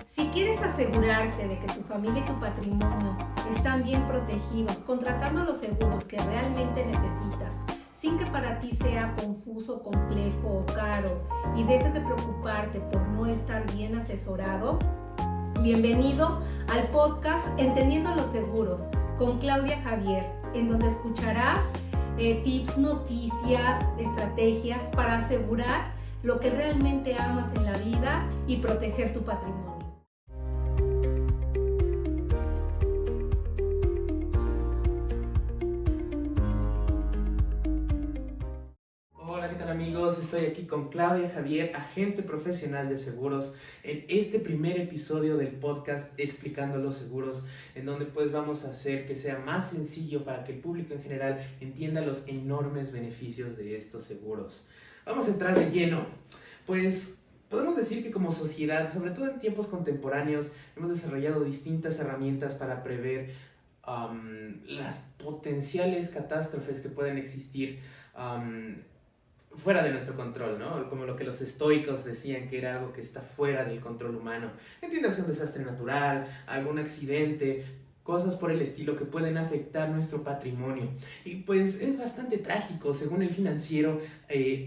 Si quieres asegurarte de que tu familia y tu patrimonio están bien protegidos, contratando los seguros que realmente necesitas, sin que para ti sea confuso, complejo o caro, y dejes de preocuparte por no estar bien asesorado, bienvenido al podcast Entendiendo los Seguros con Claudia Javier, en donde escucharás tips, noticias, estrategias para asegurar lo que realmente amas en la vida y proteger tu patrimonio. Hola, ¿qué tal amigos? Estoy aquí con Claudia Javier, agente profesional de seguros, en este primer episodio del podcast Explicando los Seguros, en donde pues vamos a hacer que sea más sencillo para que el público en general entienda los enormes beneficios de estos seguros. Vamos a entrar de lleno. Pues podemos decir que como sociedad, sobre todo en tiempos contemporáneos, hemos desarrollado distintas herramientas para prever las potenciales catástrofes que pueden existir fuera de nuestro control, ¿no? Como lo que los estoicos decían que era algo que está fuera del control humano. Entiéndase un desastre natural, algún accidente, cosas por el estilo que pueden afectar nuestro patrimonio. Y pues es bastante trágico. Según el Financiero,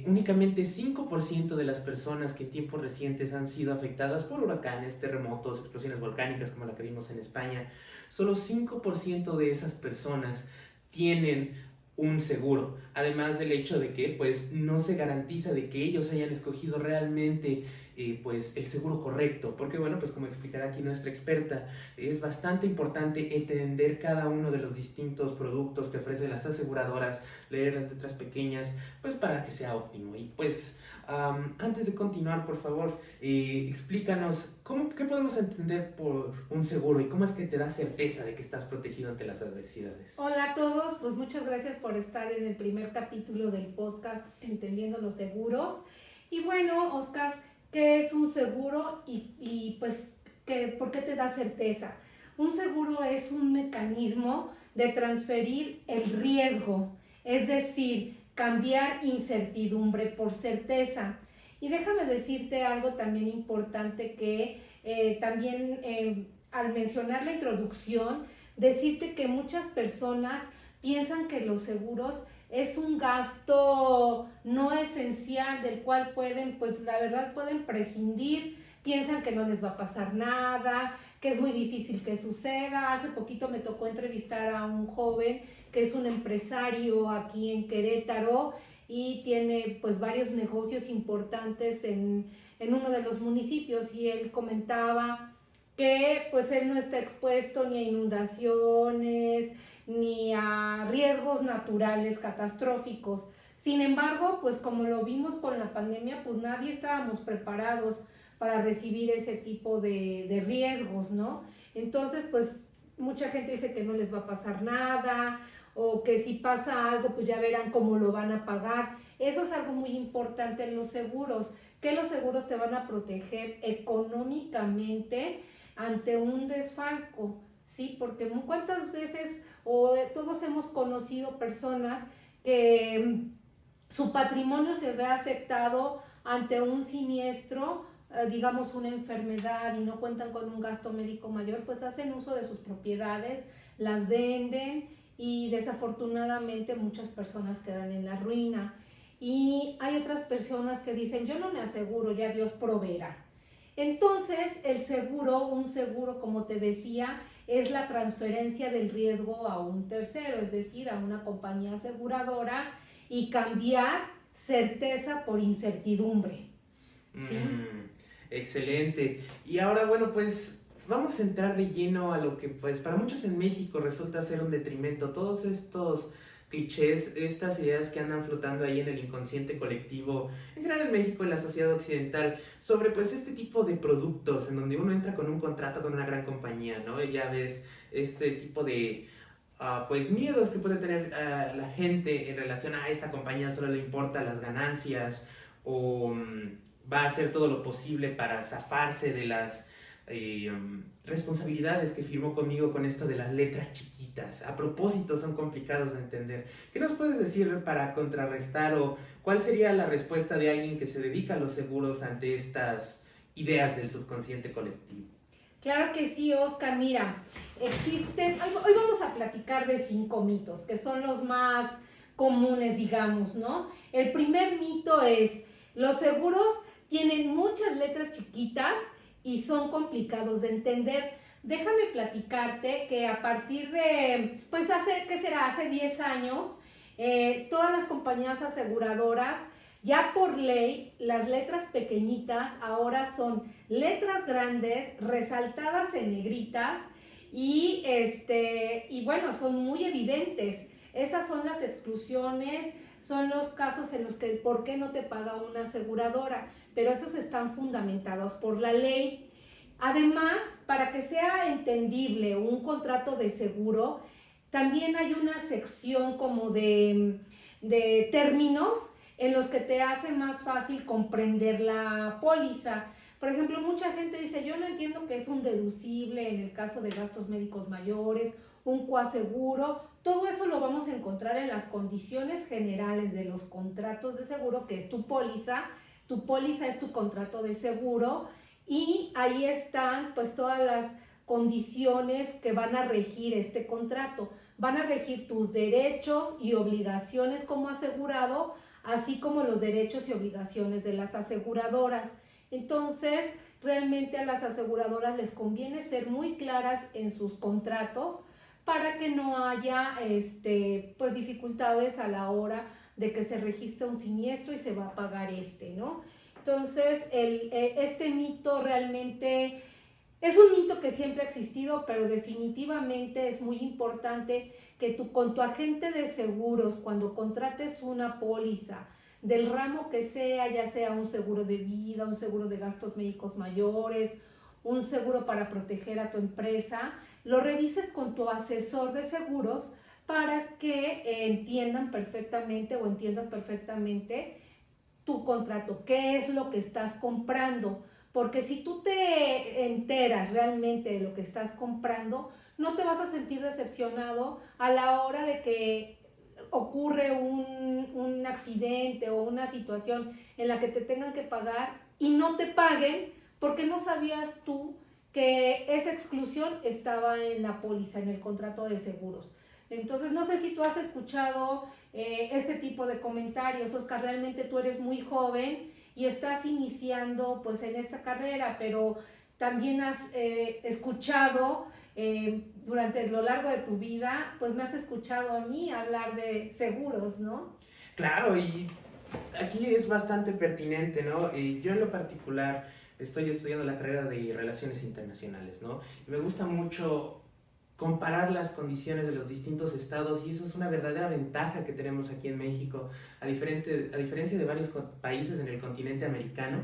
únicamente 5% de las personas que en tiempos recientes han sido afectadas por huracanes, terremotos, explosiones volcánicas como la que vimos en España, solo 5% de esas personas tienen un seguro, además del hecho de que pues no se garantiza de que ellos hayan escogido realmente pues el seguro correcto, porque bueno, pues como explicará aquí nuestra experta, es bastante importante entender cada uno de los distintos productos que ofrecen las aseguradoras, leer las letras pequeñas, pues para que sea óptimo. Y pues antes de continuar, por favor, explícanos qué podemos entender por un seguro y cómo es que te da certeza de que estás protegido ante las adversidades. Hola a todos, pues muchas gracias por estar en el primer capítulo del podcast Entendiendo los Seguros. Y bueno, Oscar, ¿qué es un seguro y pues por qué te da certeza? Un seguro es un mecanismo de transferir el riesgo, es decir, cambiar incertidumbre por certeza. Y déjame decirte algo también importante que también al mencionar la introducción, decirte que muchas personas piensan que los seguros es un gasto no esencial del cual pueden, pues la verdad pueden prescindir, piensan que no les va a pasar nada, que es muy difícil que suceda. Hace poquito me tocó entrevistar a un joven que es un empresario aquí en Querétaro y tiene pues varios negocios importantes en uno de los municipios, y él comentaba que pues él no está expuesto ni a inundaciones ni a riesgos naturales catastróficos. Sin embargo, pues como lo vimos con la pandemia, pues nadie estábamos preparados para recibir ese tipo de riesgos, ¿no? Entonces, pues mucha gente dice que no les va a pasar nada, o que si pasa algo, pues ya verán cómo lo van a pagar. Eso es algo muy importante en los seguros, que los seguros te van a proteger económicamente ante un desfalco, ¿sí? Porque cuántas veces todos hemos conocido personas que su patrimonio se ve afectado ante un siniestro, digamos una enfermedad, y no cuentan con un gasto médico mayor, pues hacen uso de sus propiedades, las venden y desafortunadamente muchas personas quedan en la ruina. Y hay otras personas que dicen, yo no me aseguro, ya Dios proveerá. Entonces, un seguro, como te decía, es la transferencia del riesgo a un tercero, es decir, a una compañía aseguradora, y cambiar certeza por incertidumbre, ¿sí? Excelente. Y ahora, bueno, pues vamos a entrar de lleno a lo que pues para muchos en México resulta ser un detrimento. Todos estos clichés, estas ideas que andan flotando ahí en el inconsciente colectivo, en general en México, en la sociedad occidental, sobre pues este tipo de productos en donde uno entra con un contrato con una gran compañía, ¿no? Y ya ves este tipo de pues miedos que puede tener la gente en relación a esta compañía solo le importa las ganancias o va a hacer todo lo posible para zafarse de las responsabilidades que firmó conmigo con esto de las letras chiquitas. A propósito, son complicados de entender. ¿Qué nos puedes decir para contrarrestar o cuál sería la respuesta de alguien que se dedica a los seguros ante estas ideas del subconsciente colectivo? Claro que sí, Oscar. Mira, hoy vamos a platicar de 5 mitos, que son los más comunes, digamos, ¿no? El primer mito es, los seguros tienen muchas letras chiquitas y son complicados de entender. Déjame platicarte que a partir de, pues ¿qué será? Hace 10 años, todas las compañías aseguradoras, ya por ley, las letras pequeñitas ahora son letras grandes, resaltadas en negritas y bueno, son muy evidentes. Esas son las exclusiones, son los casos en los que por qué no te paga una aseguradora, pero esos están fundamentados por la ley. Además, para que sea entendible un contrato de seguro, también hay una sección como de términos en los que te hace más fácil comprender la póliza. Por ejemplo, mucha gente dice, yo no entiendo qué es un deducible en el caso de gastos médicos mayores, un coaseguro. Todo eso lo vamos a encontrar en las condiciones generales de los contratos de seguro, que es tu póliza. Tu póliza es tu contrato de seguro y ahí están pues todas las condiciones que van a regir este contrato. Van a regir tus derechos y obligaciones como asegurado, así como los derechos y obligaciones de las aseguradoras. Entonces, realmente a las aseguradoras les conviene ser muy claras en sus contratos para que no haya pues dificultades a la hora de que se registre un siniestro y se va a pagar ¿no? Entonces, este mito realmente es un mito que siempre ha existido, pero definitivamente es muy importante que con tu agente de seguros, cuando contrates una póliza del ramo que sea, ya sea un seguro de vida, un seguro de gastos médicos mayores, un seguro para proteger a tu empresa, lo revises con tu asesor de seguros para que entiendas perfectamente tu contrato, qué es lo que estás comprando. Porque si tú te enteras realmente de lo que estás comprando, no te vas a sentir decepcionado a la hora de que ocurre un accidente o una situación en la que te tengan que pagar y no te paguen porque no sabías tú que esa exclusión estaba en la póliza, en el contrato de seguros. Entonces, no sé si tú has escuchado este tipo de comentarios, Oscar. Realmente tú eres muy joven y estás iniciando pues en esta carrera, pero también has escuchado durante lo largo de tu vida, pues me has escuchado a mí hablar de seguros, ¿no? Claro, y aquí es bastante pertinente, ¿no? Yo en lo particular estoy estudiando la carrera de Relaciones Internacionales, ¿no? Y me gusta mucho comparar las condiciones de los distintos estados y eso es una verdadera ventaja que tenemos aquí en México, a diferencia de varios países en el continente americano.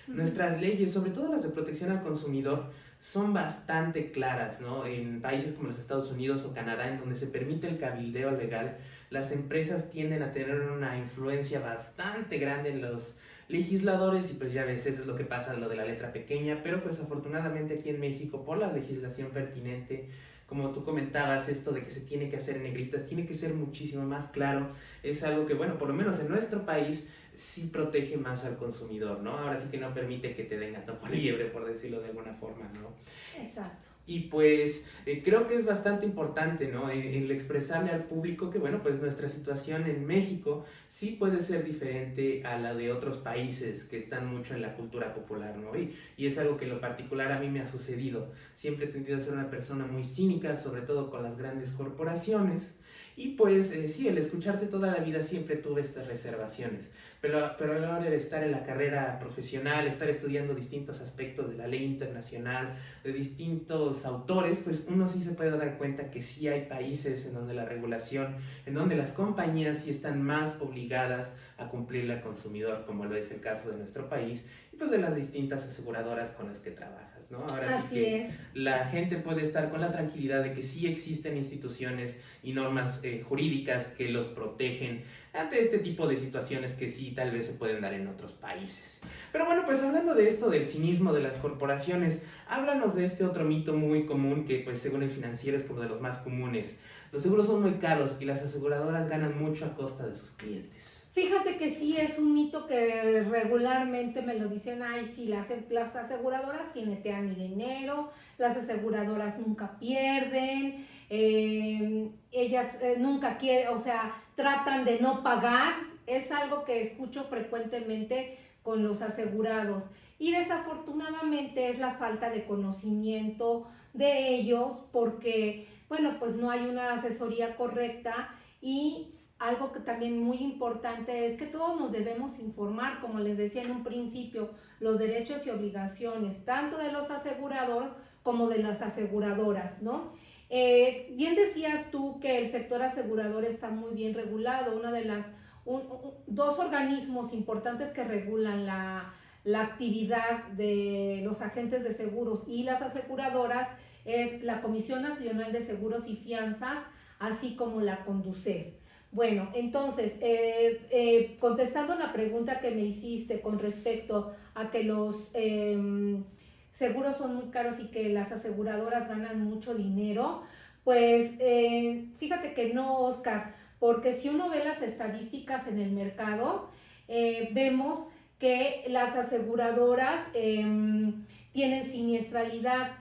Nuestras leyes, sobre todo las de protección al consumidor, son bastante claras, ¿no? En países como los Estados Unidos o Canadá, en donde se permite el cabildeo legal, las empresas tienden a tener una influencia bastante grande en los legisladores y pues ya ves, eso es lo que pasa, lo de la letra pequeña, pero pues afortunadamente aquí en México, por la legislación pertinente, como tú comentabas, esto de que se tiene que hacer en negritas, tiene que ser muchísimo más claro. Es algo que, bueno, por lo menos en nuestro país sí protege más al consumidor, ¿no? Ahora sí que no permite que te den gato por liebre, por decirlo de alguna forma, ¿no? Exacto. Y pues creo que es bastante importante, ¿no? El expresarle al público que, bueno, pues nuestra situación en México sí puede ser diferente a la de otros países que están mucho en la cultura popular, ¿no? Y es algo que en lo particular a mí me ha sucedido. Siempre he tendido a ser una persona muy cínica, sobre todo con las grandes corporaciones. Y pues sí, el escucharte toda la vida siempre tuve estas reservaciones, pero a la hora de estar en la carrera profesional, estar estudiando distintos aspectos de la ley internacional, de distintos autores, pues uno sí se puede dar cuenta que sí hay países en donde la regulación, en donde las compañías sí están más obligadas a cumplirle al consumidor, como lo es el caso de nuestro país, y pues de las distintas aseguradoras con las que trabajas, ¿no? Ahora Así sí que es. la gente puede estar con la tranquilidad de que sí existen instituciones y normas jurídicas que los protegen ante este tipo de situaciones que sí tal vez se pueden dar en otros países. Pero bueno, pues hablando de esto del cinismo de las corporaciones, háblanos de este otro mito muy común que pues según el Financiero es como de los más comunes. Los seguros son muy caros y las aseguradoras ganan mucho a costa de sus clientes. Fíjate que sí es un mito que regularmente me lo dicen, ay, sí, las aseguradoras jinetean mi dinero, las aseguradoras nunca pierden, ellas nunca quieren, o sea, tratan de no pagar, es algo que escucho frecuentemente con los asegurados. Y desafortunadamente es la falta de conocimiento de ellos porque, bueno, pues no hay una asesoría correcta y algo que también muy importante es que todos nos debemos informar, como les decía en un principio, los derechos y obligaciones, tanto de los asegurados como de las aseguradoras, ¿no? Bien decías tú que el sector asegurador está muy bien regulado. Una de las dos organismos importantes que regulan la actividad de los agentes de seguros y las aseguradoras es la Comisión Nacional de Seguros y Fianzas, así como la Conducef. Bueno, entonces, contestando la pregunta que me hiciste con respecto a que los seguros son muy caros y que las aseguradoras ganan mucho dinero, pues fíjate que no, Oscar, porque si uno ve las estadísticas en el mercado, vemos que las aseguradoras tienen siniestralidad.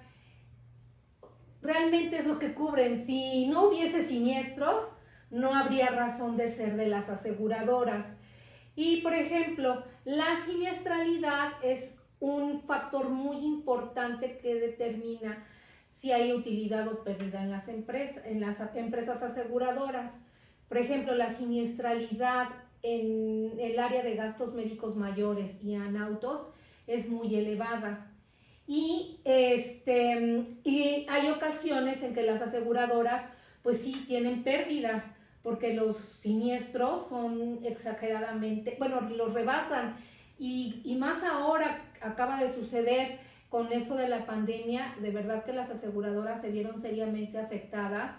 Realmente es lo que cubren. Si no hubiese siniestros, no habría razón de ser de las aseguradoras. Y, por ejemplo, la siniestralidad es un factor muy importante que determina si hay utilidad o pérdida en las empresas aseguradoras. Por ejemplo, la siniestralidad en el área de gastos médicos mayores y en autos es muy elevada. Y hay ocasiones en que las aseguradoras pues sí tienen pérdidas porque los siniestros son exageradamente, bueno, los rebasan y más ahora acaba de suceder con esto de la pandemia. De verdad que las aseguradoras se vieron seriamente afectadas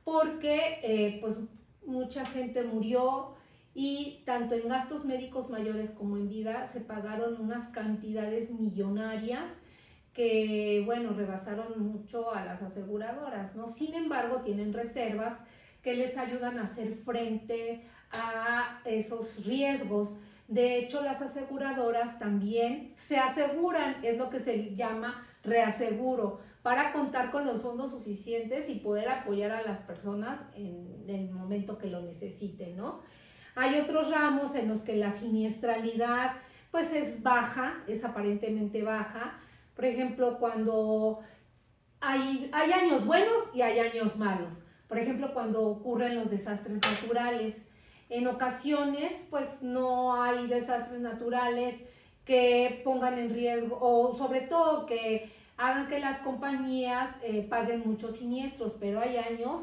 porque pues mucha gente murió y tanto en gastos médicos mayores como en vida se pagaron unas cantidades millonarias que, bueno, rebasaron mucho a las aseguradoras, ¿no? Sin embargo, tienen reservas que les ayudan a hacer frente a esos riesgos. De hecho, las aseguradoras también se aseguran, es lo que se llama reaseguro, para contar con los fondos suficientes y poder apoyar a las personas en el momento que lo necesiten, ¿no? Hay otros ramos en los que la siniestralidad pues es baja, es aparentemente baja. Por ejemplo, cuando hay años buenos y hay años malos. Por ejemplo, cuando ocurren los desastres naturales. En ocasiones, pues no hay desastres naturales que pongan en riesgo o sobre todo que hagan que las compañías paguen muchos siniestros, pero hay años,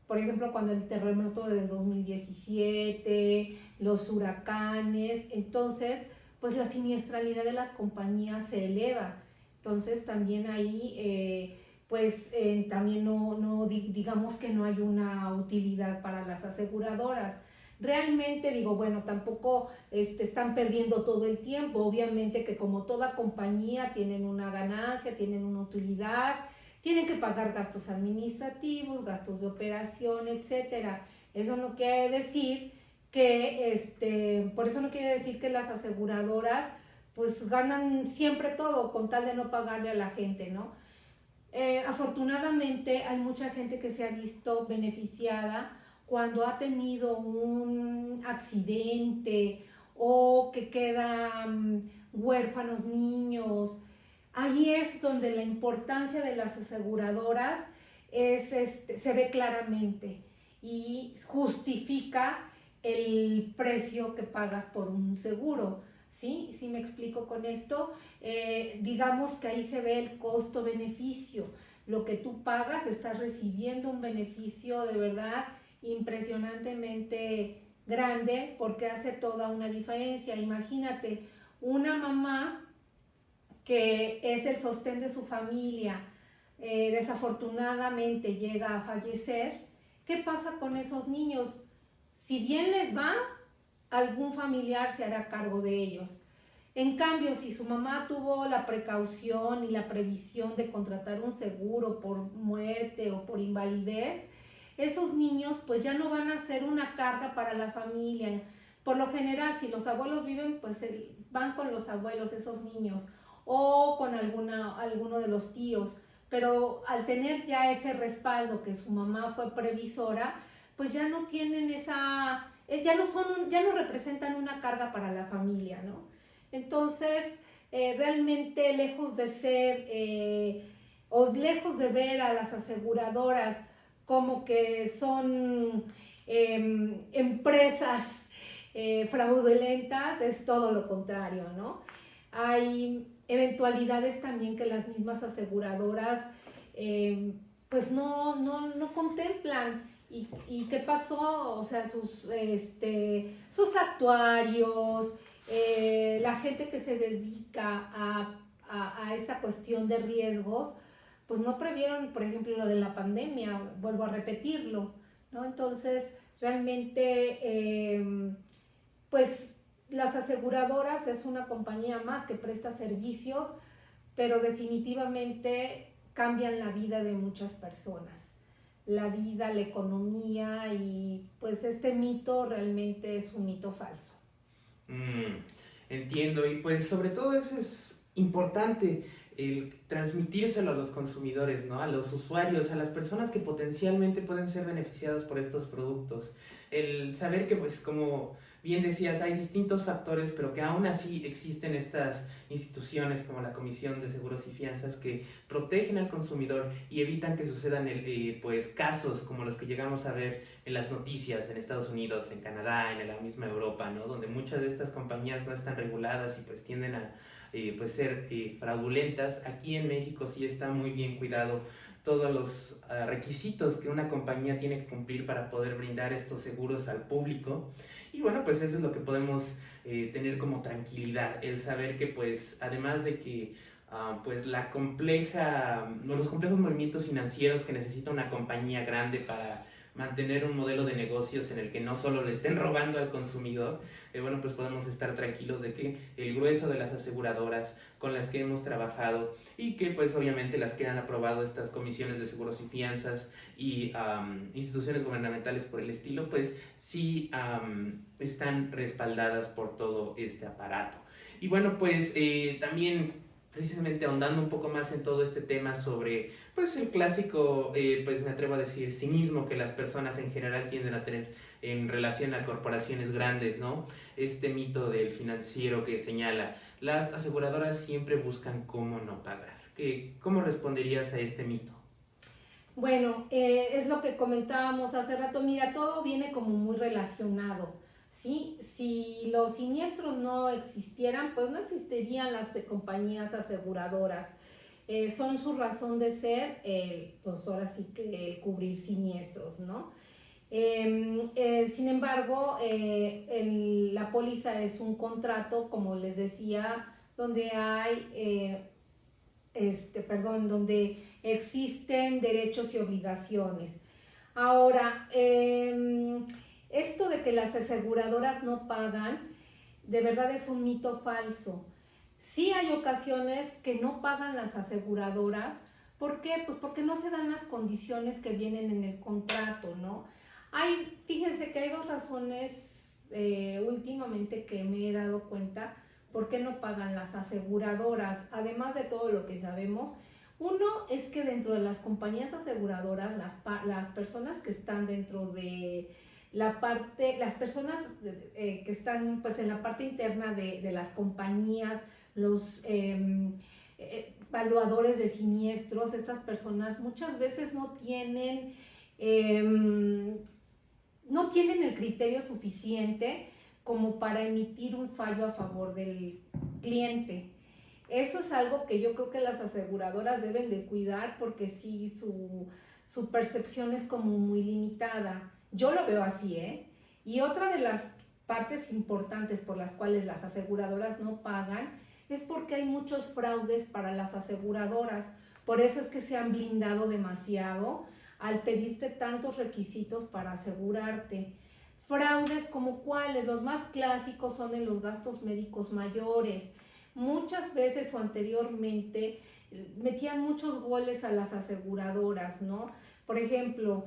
por ejemplo, cuando el terremoto del 2017, los huracanes, entonces pues la siniestralidad de las compañías se eleva. Entonces también ahí, también digamos que no hay una utilidad para las aseguradoras. Realmente digo, bueno, tampoco están perdiendo todo el tiempo. Obviamente que como toda compañía tienen una ganancia, tienen una utilidad, tienen que pagar gastos administrativos, gastos de operación, etcétera. Eso no quiere decir que, por eso no quiere decir que las aseguradoras pues ganan siempre todo con tal de no pagarle a la gente, ¿no? Afortunadamente hay mucha gente que se ha visto beneficiada cuando ha tenido un accidente o que quedan huérfanos niños. Ahí es donde la importancia de las aseguradoras se ve claramente y justifica el precio que pagas por un seguro. ¿Sí? ¿Sí me explico con esto? Digamos que ahí se ve el costo-beneficio. Lo que tú pagas, estás recibiendo un beneficio de verdad impresionantemente grande porque hace toda una diferencia. Imagínate, una mamá que es el sostén de su familia, desafortunadamente llega a fallecer. ¿Qué pasa con esos niños? Si bien les va, algún familiar se hará cargo de ellos. En cambio, si su mamá tuvo la precaución y la previsión de contratar un seguro por muerte o por invalidez, esos niños pues ya no van a ser una carga para la familia. Por lo general, si los abuelos viven, pues van con los abuelos esos niños o con alguno de los tíos, pero al tener ya ese respaldo que su mamá fue previsora, pues ya no tienen ya no representan una carga para la familia, ¿no? Entonces, realmente lejos de ser o lejos de ver a las aseguradoras como que son empresas fraudulentas, es todo lo contrario, ¿no? Hay eventualidades también que las mismas aseguradoras pues no contemplan. ¿Y qué pasó? O sea, sus actuarios, la gente que se dedica a esta cuestión de riesgos, pues no previeron, por ejemplo, lo de la pandemia, vuelvo a repetirlo, ¿no? Entonces, realmente, pues las aseguradoras es una compañía más que presta servicios, pero definitivamente cambian la vida de muchas personas, la vida, la economía, y pues este mito realmente es un mito falso. Entiendo, y pues sobre todo eso es importante, el transmitírselo a los consumidores, ¿no? A los usuarios, a las personas que potencialmente pueden ser beneficiadas por estos productos. El saber que, pues, como bien decías, hay distintos factores, pero que aún así existen estas instituciones como la Comisión de Seguros y Fianzas que protegen al consumidor y evitan que sucedan pues, casos como los que llegamos a ver en las noticias en Estados Unidos, en Canadá, en la misma Europa, ¿no? Donde muchas de estas compañías no están reguladas y pues tienden a pues ser fraudulentas. Aquí en México sí está muy bien cuidado todos los requisitos que una compañía tiene que cumplir para poder brindar estos seguros al público. Y bueno, pues eso es lo que podemos tener como tranquilidad, el saber que pues además de que pues los complejos movimientos financieros que necesita una compañía grande para mantener un modelo de negocios en el que no solo le estén robando al consumidor, bueno, pues podemos estar tranquilos de que el grueso de las aseguradoras con las que hemos trabajado y que pues obviamente las que han aprobado estas comisiones de seguros y fianzas y instituciones gubernamentales por el estilo, pues sí están respaldadas por todo este aparato. Y bueno, pues también precisamente ahondando un poco más en todo este tema sobre pues el clásico, pues me atrevo a decir, cinismo que las personas en general tienden a tener en relación a corporaciones grandes, ¿no? Este mito del financiero que señala, las aseguradoras siempre buscan cómo no pagar. ¿Cómo responderías a este mito? Bueno, es lo que comentábamos hace rato. Mira, todo viene como muy relacionado, ¿sí? Si los siniestros no existieran, pues no existirían las compañías aseguradoras. Son su razón de ser, pues ahora sí que cubrir siniestros, ¿no? Sin embargo, la póliza es un contrato, como les decía, donde hay, donde existen derechos y obligaciones. Ahora, esto de que las aseguradoras no pagan, de verdad es un mito falso. Sí hay ocasiones que no pagan las aseguradoras. ¿Por qué? Pues porque no se dan las condiciones que vienen en el contrato, ¿no? Fíjense que hay dos razones últimamente que me he dado cuenta por qué no pagan las aseguradoras, además de todo lo que sabemos. Uno es que dentro de las compañías aseguradoras, las personas que están dentro de las personas que están pues en la parte interna de las compañías, los evaluadores de siniestros, estas personas muchas veces no tienen el criterio suficiente como para emitir un fallo a favor del cliente. Eso es algo que yo creo que las aseguradoras deben de cuidar, porque sí, su percepción es como muy limitada. Yo lo veo así, ¿eh? Y otra de las partes importantes por las cuales las aseguradoras no pagan es porque hay muchos fraudes para las aseguradoras. Por eso es que se han blindado demasiado al pedirte tantos requisitos para asegurarte. Fraudes como cuáles, los más clásicos son en los gastos médicos mayores. Muchas veces o anteriormente metían muchos goles a las aseguradoras, ¿no? Por ejemplo,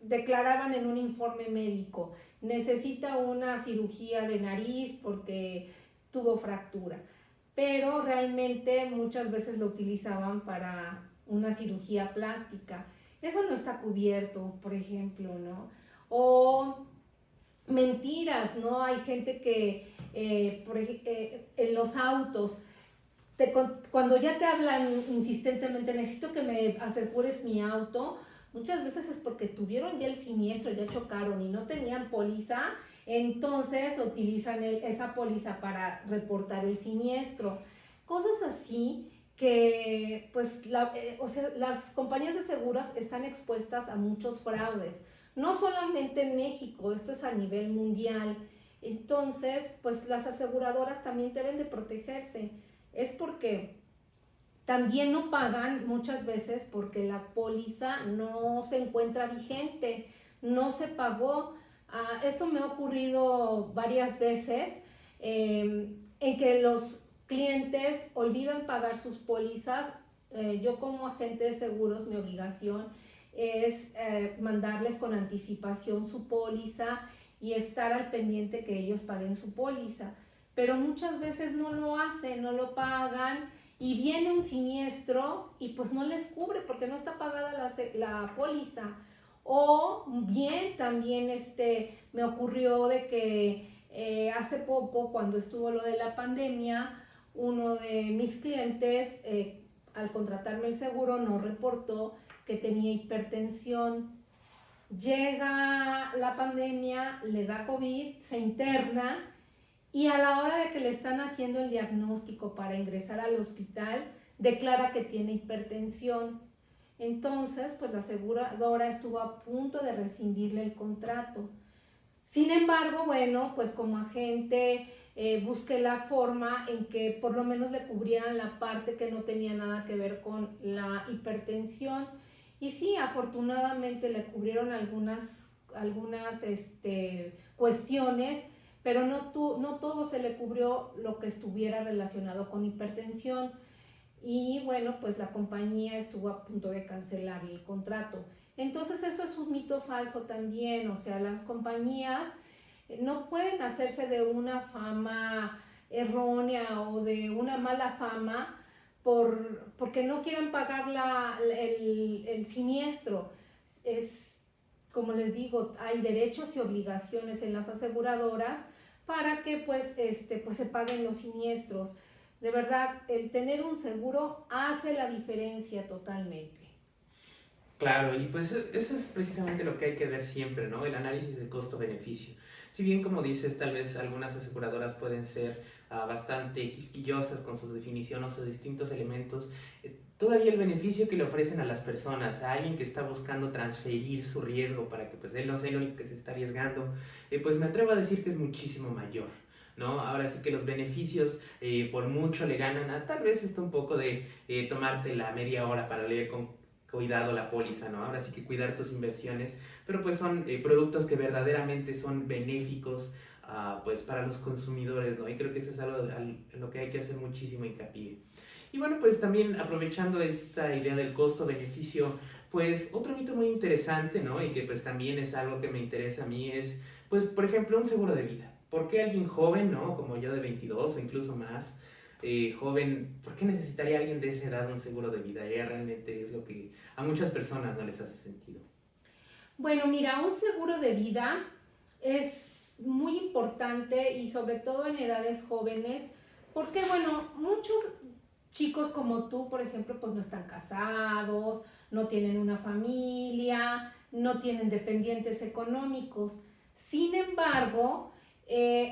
declaraban en un informe médico, necesita una cirugía de nariz porque tuvo fractura, pero realmente muchas veces lo utilizaban para una cirugía plástica. Eso no está cubierto, por ejemplo, ¿no? O mentiras, ¿no? Hay gente que, en los autos, cuando ya te hablan insistentemente, necesito que me asegures mi auto, muchas veces es porque tuvieron ya el siniestro, ya chocaron y no tenían póliza, entonces utilizan esa póliza para reportar el siniestro. Cosas así que, pues, o sea, las compañías de seguros están expuestas a muchos fraudes, no solamente en México, esto es a nivel mundial. Entonces, pues las aseguradoras también deben de protegerse. Es porque también no pagan muchas veces porque la póliza no se encuentra vigente, no se pagó. Esto me ha ocurrido varias veces, en que los clientes olvidan pagar sus pólizas. Yo como agente de seguros, mi obligación es mandarles con anticipación su póliza y estar al pendiente que ellos paguen su póliza. Pero muchas veces no lo hacen, no lo pagan y viene un siniestro y pues no les cubre porque no está pagada la póliza. O bien también me ocurrió de que hace poco, cuando estuvo lo de la pandemia, uno de mis clientes, al contratarme el seguro, no reportó que tenía hipertensión. Llega la pandemia, le da COVID, se interna y a la hora de que le están haciendo el diagnóstico para ingresar al hospital, declara que tiene hipertensión. Entonces, pues la aseguradora estuvo a punto de rescindirle el contrato. Sin embargo, bueno, pues como agente busqué la forma en que por lo menos le cubrieran la parte que no tenía nada que ver con la hipertensión. Y sí, afortunadamente le cubrieron algunas cuestiones, pero no todo se le cubrió lo que estuviera relacionado con hipertensión. Y bueno, pues la compañía estuvo a punto de cancelar el contrato. Entonces eso es un mito falso también, o sea, las compañías no pueden hacerse de una fama errónea o de una mala fama porque no quieran pagar el siniestro. Es, como les digo, hay derechos y obligaciones en las aseguradoras para que pues se paguen los siniestros. De verdad, el tener un seguro hace la diferencia totalmente. Claro, y pues eso es precisamente lo que hay que ver siempre, ¿no? El análisis de costo-beneficio. Si bien, como dices, tal vez algunas aseguradoras pueden ser bastante quisquillosas con sus definiciones o distintos elementos, todavía el beneficio que le ofrecen a las personas, a alguien que está buscando transferir su riesgo para que pues él no sea el único que se está arriesgando, pues me atrevo a decir que es muchísimo mayor, ¿no? Ahora sí que los beneficios por mucho le ganan a tal vez un poco de tomarte la media hora para leer con cuidado la póliza, ¿no? Ahora sí que cuidar tus inversiones, pero pues son productos que verdaderamente son benéficos pues para los consumidores, ¿no? Y creo que eso es algo en lo que hay que hacer muchísimo hincapié. Y bueno, pues también aprovechando esta idea del costo-beneficio, pues otro mito muy interesante, ¿no? Y que pues también es algo que me interesa a mí es, pues por ejemplo, un seguro de vida. ¿Por qué alguien joven, ¿no? Como yo de 22 o incluso más, joven, ¿por qué necesitaría alguien de esa edad un seguro de vida? Ya realmente es lo que a muchas personas no les hace sentido. Bueno, mira, un seguro de vida es muy importante y sobre todo en edades jóvenes, porque bueno, muchos chicos como tú, por ejemplo, pues no están casados, no tienen una familia, no tienen dependientes económicos. Sin embargo,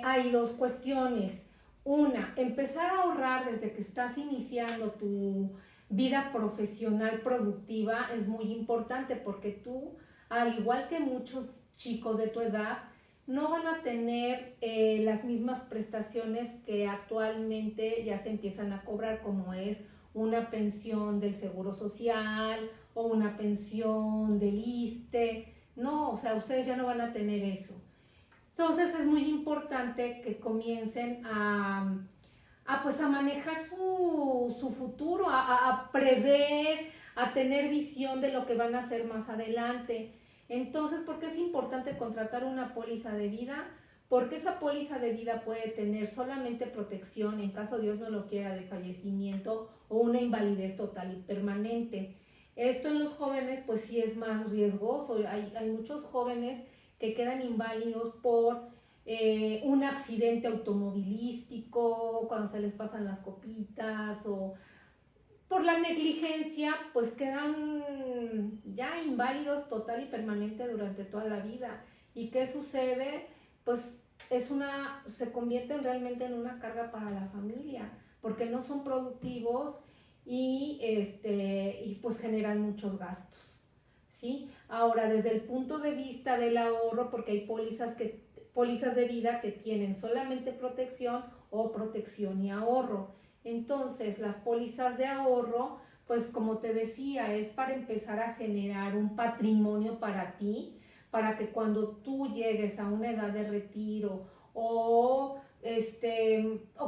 hay dos cuestiones. Una, empezar a ahorrar desde que estás iniciando tu vida profesional productiva es muy importante porque tú, al igual que muchos chicos de tu edad, no van a tener las mismas prestaciones que actualmente ya se empiezan a cobrar, como es una pensión del Seguro Social o una pensión del ISSSTE. No, o sea, ustedes ya no van a tener eso. Entonces es muy importante que comiencen pues a manejar su futuro, a prever, a tener visión de lo que van a hacer más adelante. Entonces, ¿por qué es importante contratar una póliza de vida? Porque esa póliza de vida puede tener solamente protección en caso Dios no lo quiera de fallecimiento o una invalidez total y permanente. Esto en los jóvenes pues sí es más riesgoso. Hay muchos jóvenes que quedan inválidos por un accidente automovilístico, cuando se les pasan las copitas o por la negligencia, pues quedan ya inválidos total y permanente durante toda la vida. ¿Y qué sucede? Pues se convierten realmente en una carga para la familia, porque no son productivos y pues generan muchos gastos, ¿sí? Ahora, desde el punto de vista del ahorro, porque hay pólizas de vida que tienen solamente protección o protección y ahorro. Entonces, las pólizas de ahorro, pues como te decía, es para empezar a generar un patrimonio para ti, para que cuando tú llegues a una edad de retiro o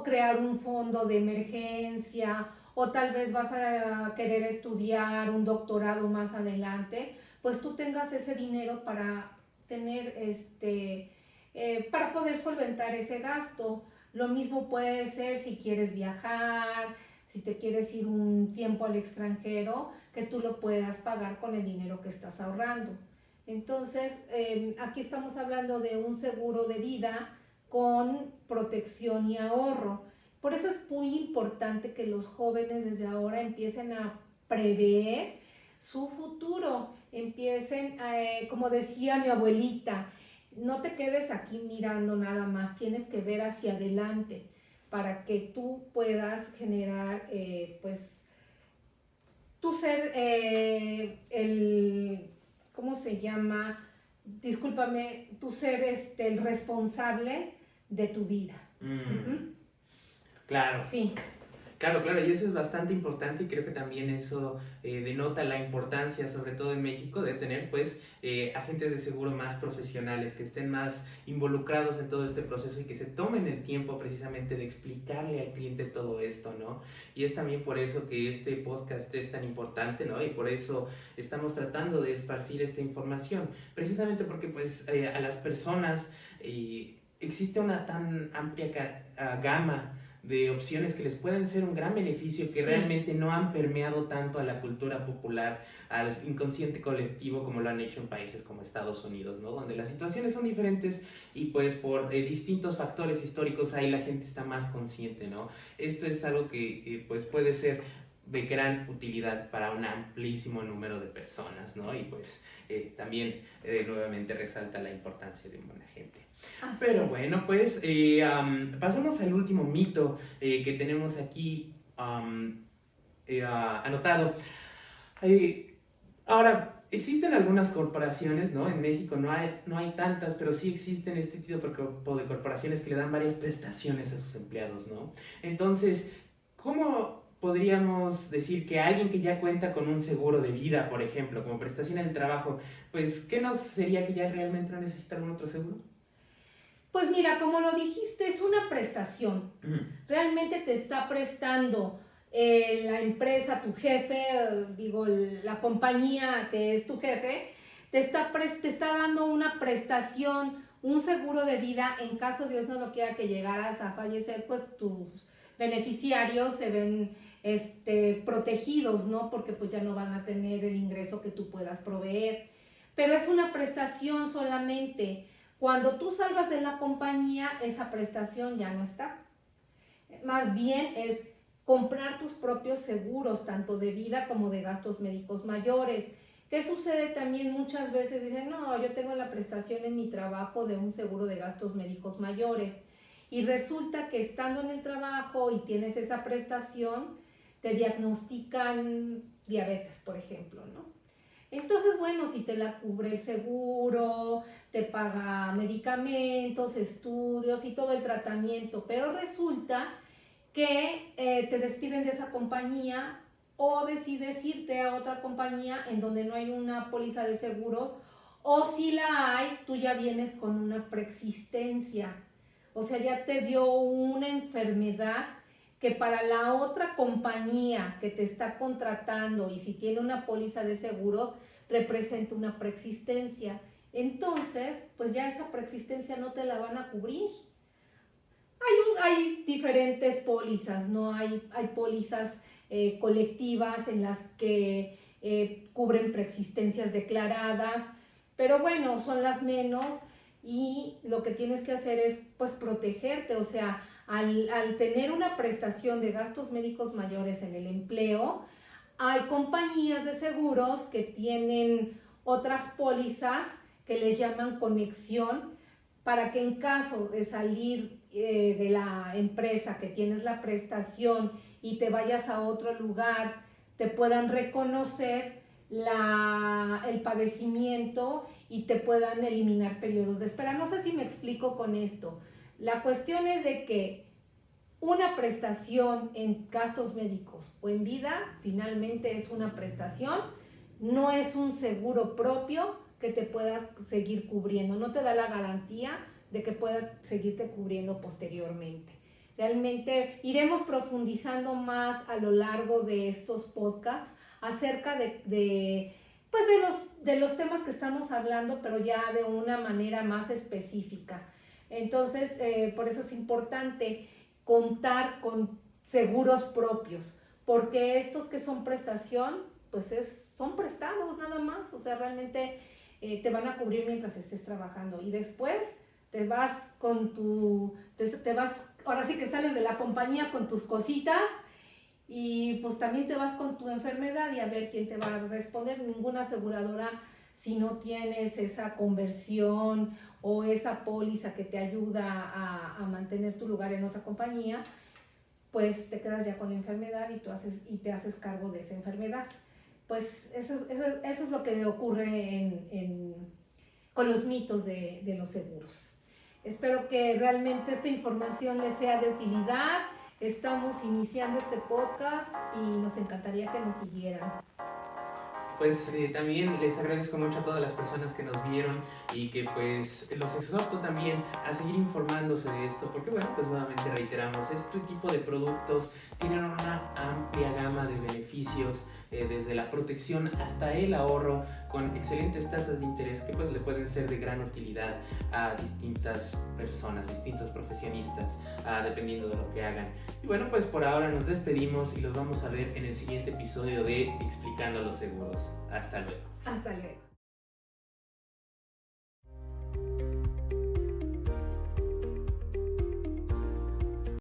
crear un fondo de emergencia o tal vez vas a querer estudiar un doctorado más adelante, pues tú tengas ese dinero para tener para poder solventar ese gasto. Lo mismo puede ser si quieres viajar, si te quieres ir un tiempo al extranjero, que tú lo puedas pagar con el dinero que estás ahorrando. Entonces, aquí estamos hablando de un seguro de vida con protección y ahorro. Por eso es muy importante que los jóvenes desde ahora empiecen a prever su futuro, empiecen, como decía mi abuelita, no te quedes aquí mirando nada más, tienes que ver hacia adelante para que tú puedas generar, pues, tú ser ¿cómo se llama? Discúlpame, tú ser el responsable de tu vida. Claro. Sí. Claro, y eso es bastante importante y creo que también eso denota la importancia, sobre todo en México, de tener pues agentes de seguro más profesionales, que estén más involucrados en todo este proceso y que se tomen el tiempo precisamente de explicarle al cliente todo esto, ¿no? Y es también por eso que este podcast es tan importante, ¿no? Y por eso estamos tratando de esparcir esta información, precisamente porque pues a las personas existe una tan amplia gama de opciones que les pueden ser un gran beneficio, que realmente no han permeado tanto a la cultura popular, al inconsciente colectivo como lo han hecho en países como Estados Unidos, ¿no? Donde las situaciones son diferentes y pues por distintos factores históricos ahí la gente está más consciente, ¿no? Esto es algo que pues puede ser de gran utilidad para un amplísimo número de personas, ¿no? Y pues también nuevamente resalta la importancia de un buen agente. Pero bueno, pues pasamos al último mito que tenemos aquí anotado. Ahora, existen algunas corporaciones, ¿no? En México no hay tantas, pero sí existen este tipo de corporaciones que le dan varias prestaciones a sus empleados, ¿no? Entonces, ¿cómo podríamos decir que alguien que ya cuenta con un seguro de vida, por ejemplo, como prestación en el trabajo, pues, ¿qué nos sería que ya realmente no necesita algún otro seguro? Pues mira, como lo dijiste, es una prestación. Realmente te está prestando la empresa, tu jefe, la compañía que es tu jefe, te está dando una prestación, un seguro de vida en caso Dios no lo quiera que llegaras a fallecer, pues tus beneficiarios se ven protegidos, ¿no? Porque pues ya no van a tener el ingreso que tú puedas proveer. Pero es una prestación solamente. Cuando tú salgas de la compañía, esa prestación ya no está. Más bien es comprar tus propios seguros, tanto de vida como de gastos médicos mayores. ¿Qué sucede también? Muchas veces dicen, no, yo tengo la prestación en mi trabajo de un seguro de gastos médicos mayores. Y resulta que estando en el trabajo y tienes esa prestación, te diagnostican diabetes, por ejemplo, ¿no? Entonces, bueno, si te la cubre el seguro, te paga medicamentos, estudios y todo el tratamiento, pero resulta que te despiden de esa compañía o decides irte a otra compañía en donde no hay una póliza de seguros, o si la hay, tú ya vienes con una preexistencia, o sea, ya te dio una enfermedad que para la otra compañía que te está contratando y si tiene una póliza de seguros, representa una preexistencia. Entonces, pues ya esa preexistencia no te la van a cubrir. Hay diferentes pólizas, ¿no? Hay pólizas colectivas en las que cubren preexistencias declaradas, pero bueno, son las menos y lo que tienes que hacer es pues protegerte, o sea, al tener una prestación de gastos médicos mayores en el empleo, hay compañías de seguros que tienen otras pólizas que les llaman conexión para que en caso de salir de la empresa que tienes la prestación y te vayas a otro lugar, te puedan reconocer el padecimiento y te puedan eliminar periodos de espera. No sé si me explico con esto. La cuestión es de que una prestación en gastos médicos o en vida finalmente es una prestación, no es un seguro propio que te pueda seguir cubriendo, no te da la garantía de que pueda seguirte cubriendo posteriormente. Realmente iremos profundizando más a lo largo de estos podcasts acerca de los temas que estamos hablando, pero ya de una manera más específica. Entonces, por eso es importante contar con seguros propios, porque estos que son prestación, pues son prestados nada más, o sea, realmente te van a cubrir mientras estés trabajando y después te vas ahora sí que sales de la compañía con tus cositas y pues también te vas con tu enfermedad y a ver quién te va a responder. Ninguna aseguradora, si no tienes esa conversión o esa póliza que te ayuda a mantener tu lugar en otra compañía, pues te quedas ya con la enfermedad y te haces cargo de esa enfermedad. Pues eso es lo que ocurre con los mitos de los seguros. Espero que realmente esta información les sea de utilidad. Estamos iniciando este podcast y nos encantaría que nos siguieran. Pues también les agradezco mucho a todas las personas que nos vieron y que pues los exhorto también a seguir informándose de esto, porque bueno, pues nuevamente reiteramos, este tipo de productos tienen una amplia gama de beneficios, desde la protección hasta el ahorro, con excelentes tasas de interés que pues le pueden ser de gran utilidad a distintas personas, distintos profesionistas, dependiendo de lo que hagan. Y bueno, pues por ahora nos despedimos y los vamos a ver en el siguiente episodio de Explicando los Seguros. Hasta luego. Hasta luego.